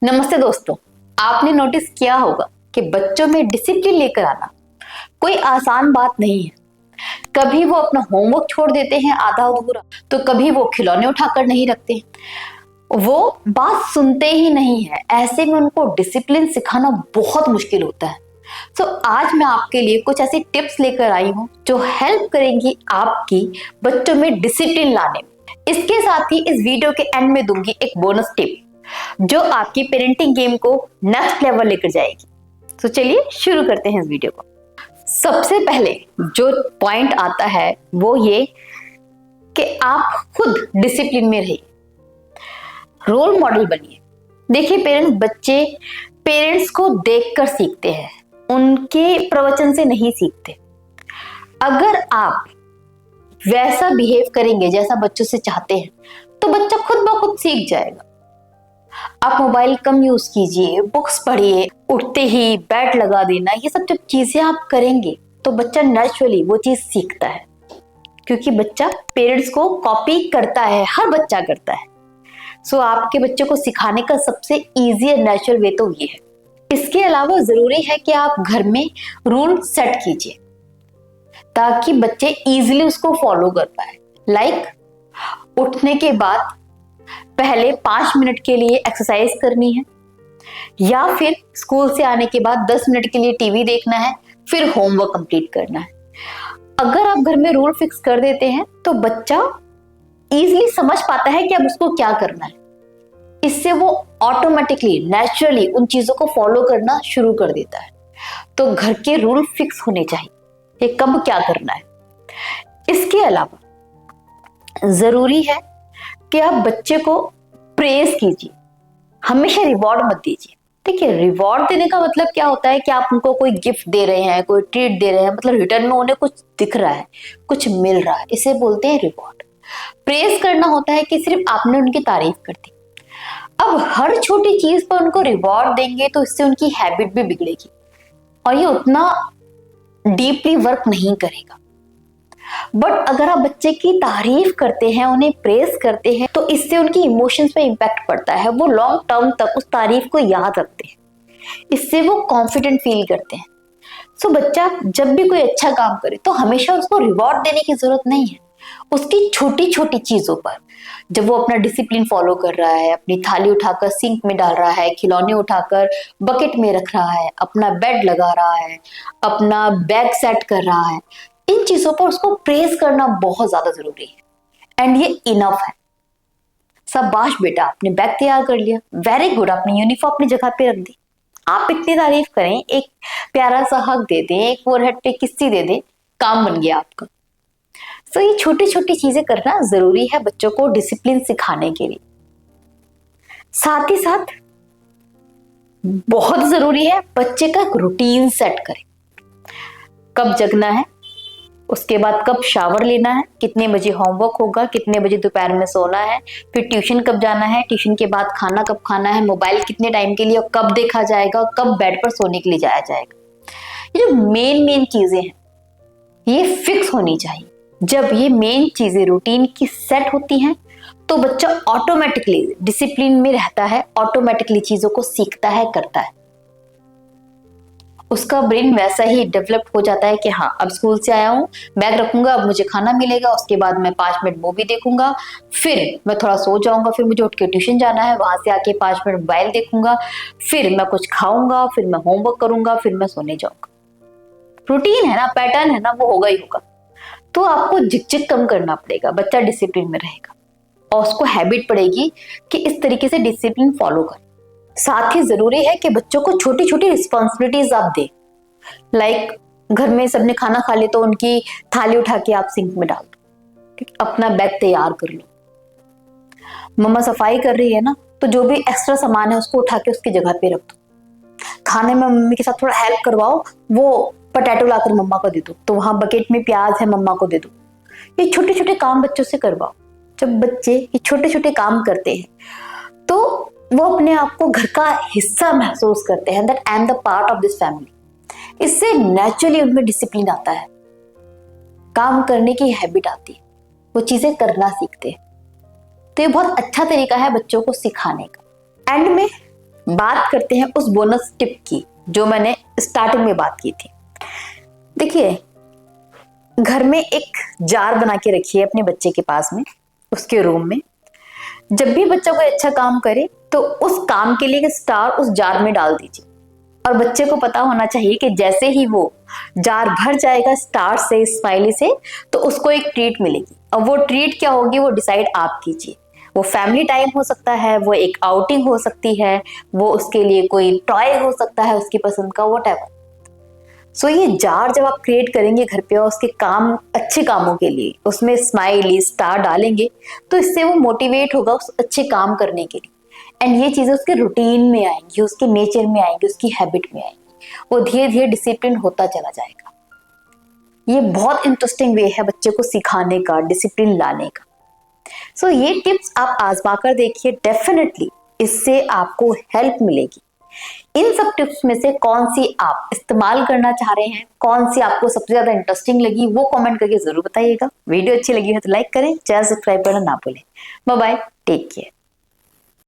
नमस्ते दोस्तों। आपने नोटिस किया होगा कि बच्चों में डिसिप्लिन लेकर आना कोई आसान बात नहीं है। कभी वो अपना होमवर्क छोड़ देते हैं आधा अधूरा, तो कभी वो खिलौने उठाकर नहीं रखते, वो बात सुनते ही नहीं है। ऐसे में उनको डिसिप्लिन सिखाना बहुत मुश्किल होता है। आज मैं आपके लिए कुछ ऐसी टिप्स लेकर आई हूँ जो हेल्प करेंगी आपकी बच्चों में डिसिप्लिन लाने में। इसके साथ ही इस वीडियो के एंड में दूंगी एक बोनस टिप जो आपकी पेरेंटिंग गेम को नेक्स्ट लेवल लेकर जाएगी। तो चलिए शुरू करते हैं इस वीडियो को। सबसे पहले जो पॉइंट आता है वो ये कि आप खुद डिसिप्लिन में रहिए, रोल मॉडल बनिए। देखिए बच्चे पेरेंट्स को देखकर सीखते हैं, उनके प्रवचन से नहीं सीखते। अगर आप वैसा बिहेव करेंगे जैसा बच्चों से चाहते हैं तो बच्चा खुद ब खुद सीख जाएगा। आप मोबाइल कम यूज कीजिए, बुक्स पढ़िए, उठते ही बैट लगा देना, ये सब जब चीजें आप करेंगे तो बच्चा नेचुरली वो चीज सीखता है, क्योंकि बच्चा पेरेंट्स को कॉपी करता है, हर बच्चा करता है। आपके बच्चे को सिखाने का सबसे इजी और नेचुरल वे तो ये है। इसके अलावा जरूरी है कि आप घर में रूल सेट कीजिए ताकि बच्चे इजीली उसको फॉलो कर पाए। लाइक उठने के बाद पहले 5 मिनट के लिए एक्सरसाइज करनी है, या फिर स्कूल से आने के बाद 10 मिनट के लिए टीवी देखना है, फिर होमवर्क कंप्लीट करना है। अगर आप घर में रूल फिक्स कर देते हैं तो बच्चा इजीली समझ पाता है कि अब उसको क्या करना है। इससे वो ऑटोमेटिकली नेचुरली उन चीजों को फॉलो करना शुरू कर देता है। तो घर के रूल फिक्स होने चाहिए कि कब क्या करना है। इसके अलावा जरूरी है कि आप बच्चे को प्रेज कीजिए, हमेशा रिवॉर्ड मत दीजिए। देखिए, रिवॉर्ड देने का मतलब क्या होता है कि आप उनको कोई गिफ्ट दे रहे हैं, कोई ट्रीट दे रहे हैं, मतलब रिटर्न में उन्हें कुछ दिख रहा है, कुछ मिल रहा है, इसे बोलते हैं रिवॉर्ड। प्रेज करना होता है कि सिर्फ आपने उनकी तारीफ कर दी। अब हर छोटी चीज पर उनको रिवॉर्ड देंगे तो इससे उनकी हैबिट भी बिगड़ेगी और ये उतना डीपली वर्क नहीं करेगा। बट अगर आप बच्चे की तारीफ करते हैं, उन्हें प्रेज करते हैं, तो इससे उनकी इमोशंस पे इम्पैक्ट पड़ता है। वो लॉन्ग टर्म तक उस तारीफ को याद रखते हैं, इससे वो कॉन्फिडेंट फील करते हैं। बच्चा जब भी कोई अच्छा काम करे तो हमेशा उसको रिवॉर्ड देने की जरूरत नहीं है। उसकी छोटी छोटी चीजों पर, जब वो अपना डिसिप्लिन फॉलो कर रहा है, अपनी थाली उठाकर सिंक में डाल रहा है, खिलौने उठाकर बकेट में रख रहा है, अपना बेड लगा रहा है, अपना बैग सेट कर रहा है, इन चीजों पर उसको प्रेज करना बहुत ज्यादा जरूरी है। एंड ये इनफ है। शाबाश बेटा, आपने बैग तैयार कर लिया, वेरी गुड, आपने यूनिफॉर्म अपनी जगह पे रख दी। आप इतनी तारीफ करें, एक प्यारा सा हक दे दें, एक फोरहेड पे किस्सी दे दें, काम बन गया आपका। ये छोटी छोटी चीजें करना जरूरी है बच्चों को डिसिप्लिन सिखाने के लिए। साथ ही साथ बहुत जरूरी है बच्चे का रूटीन सेट करें। कब जगना है, उसके बाद कब शावर लेना है, कितने बजे होमवर्क होगा, कितने बजे दोपहर में सोना है, फिर ट्यूशन कब जाना है, ट्यूशन के बाद खाना कब खाना है, मोबाइल कितने टाइम के लिए और कब देखा जाएगा, कब बेड पर सोने के लिए जाया जाएगा। ये जो मेन चीजें हैं ये फिक्स होनी चाहिए। जब ये मेन चीजें रूटीन की सेट होती हैं तो बच्चा ऑटोमेटिकली डिसिप्लिन में रहता है, ऑटोमेटिकली चीजों को सीखता है, करता है। उसका ब्रेन वैसा ही डेवलप हो जाता है कि हाँ, अब स्कूल से आया हूँ, बैग रखूंगा, अब मुझे खाना मिलेगा, उसके बाद मैं 5 मिनट मूवी देखूंगा, फिर मैं थोड़ा सो जाऊंगा, फिर मुझे उठ के ट्यूशन जाना है, वहां से आके 5 मिनट मोबाइल देखूंगा, फिर मैं कुछ खाऊंगा, फिर मैं होमवर्क करूंगा, फिर मैं सोने जाऊंगा। रूटीन है ना, पैटर्न है ना, वो होगा ही होगा। तो आपको झिकझिक कम करना पड़ेगा, बच्चा डिसिप्लिन में रहेगा और उसको हैबिट पड़ेगी कि इस तरीके से डिसिप्लिन फॉलो कर। साथ ही जरूरी है कि बच्चों को छोटी छोटी रिस्पॉन्सिबिलिटीज आप दें। लाइक घर में सबने खाना खा लिया तो उनकी थाली उठा के आप सिंक में डाल दो, अपना बैग तैयार कर लो। मम्मा सफाई कर रही है ना, तो जो भी एक्स्ट्रा सामान है उसको उठा के उसकी जगह पे रख दो। खाने में मम्मी के साथ थोड़ा हेल्प करवाओ, वो पोटैटो लाकर मम्मा को दे दो, तो वहां बकेट में प्याज है, मम्मा को दे दो। ये छोटे छोटे काम बच्चों से करवाओ। जब बच्चे ये छोटे छोटे काम करते हैं तो वो अपने आप को घर का हिस्सा महसूस करते हैं, that I am the part of this family. इससे नेचुरली उनमें डिसिप्लिन आता है, काम करने की हैबिट आती है, वो चीजें करना सीखते हैं। तो ये बहुत अच्छा तरीका है बच्चों को सिखाने का। एंड में बात करते हैं उस बोनस टिप की जो मैंने स्टार्टिंग में बात की थी। देखिए, घर में एक जार बना के रखिए अपने बच्चे के पास में, उसके रूम में। जब भी बच्चा कोई अच्छा काम करे तो उस काम के लिए एक स्टार उस जार में डाल दीजिए, और बच्चे को पता होना चाहिए कि जैसे ही वो जार भर जाएगा स्टार से, स्माइली से, तो उसको एक ट्रीट मिलेगी। और वो ट्रीट क्या होगी वो डिसाइड आप कीजिए। वो फैमिली टाइम हो सकता है, वो एक आउटिंग हो सकती है, वो उसके लिए कोई टॉय हो सकता है उसकी पसंद का, व्हाटएवर। सो ये जार जब आप क्रिएट करेंगे घर पे और उसके काम, अच्छे कामों के लिए उसमें स्माइली स्टार डालेंगे, तो इससे वो मोटिवेट होगा उस अच्छे काम करने के लिए। एंड ये चीजें उसके रूटीन में आएंगी, उसके नेचर में आएंगी, उसकी हैबिट में आएंगी। वो धीरे धीरे डिसिप्लिन होता चला जाएगा। ये बहुत इंटरेस्टिंग वे है बच्चे को सिखाने का, डिसिप्लिन लाने का। सो ये टिप्स आप आजमा कर देखिए, डेफिनेटली इससे आपको हेल्प मिलेगी। इन सब टिप्स में से कौन सी आप इस्तेमाल करना चाह रहे हैं, कौन सी आपको सबसे ज्यादा इंटरेस्टिंग लगी, वो कमेंट करके जरूर बताइएगा। वीडियो अच्छी लगी है तो लाइक करें, चैनल सब्सक्राइब करना ना भूलें। Bye bye, take care.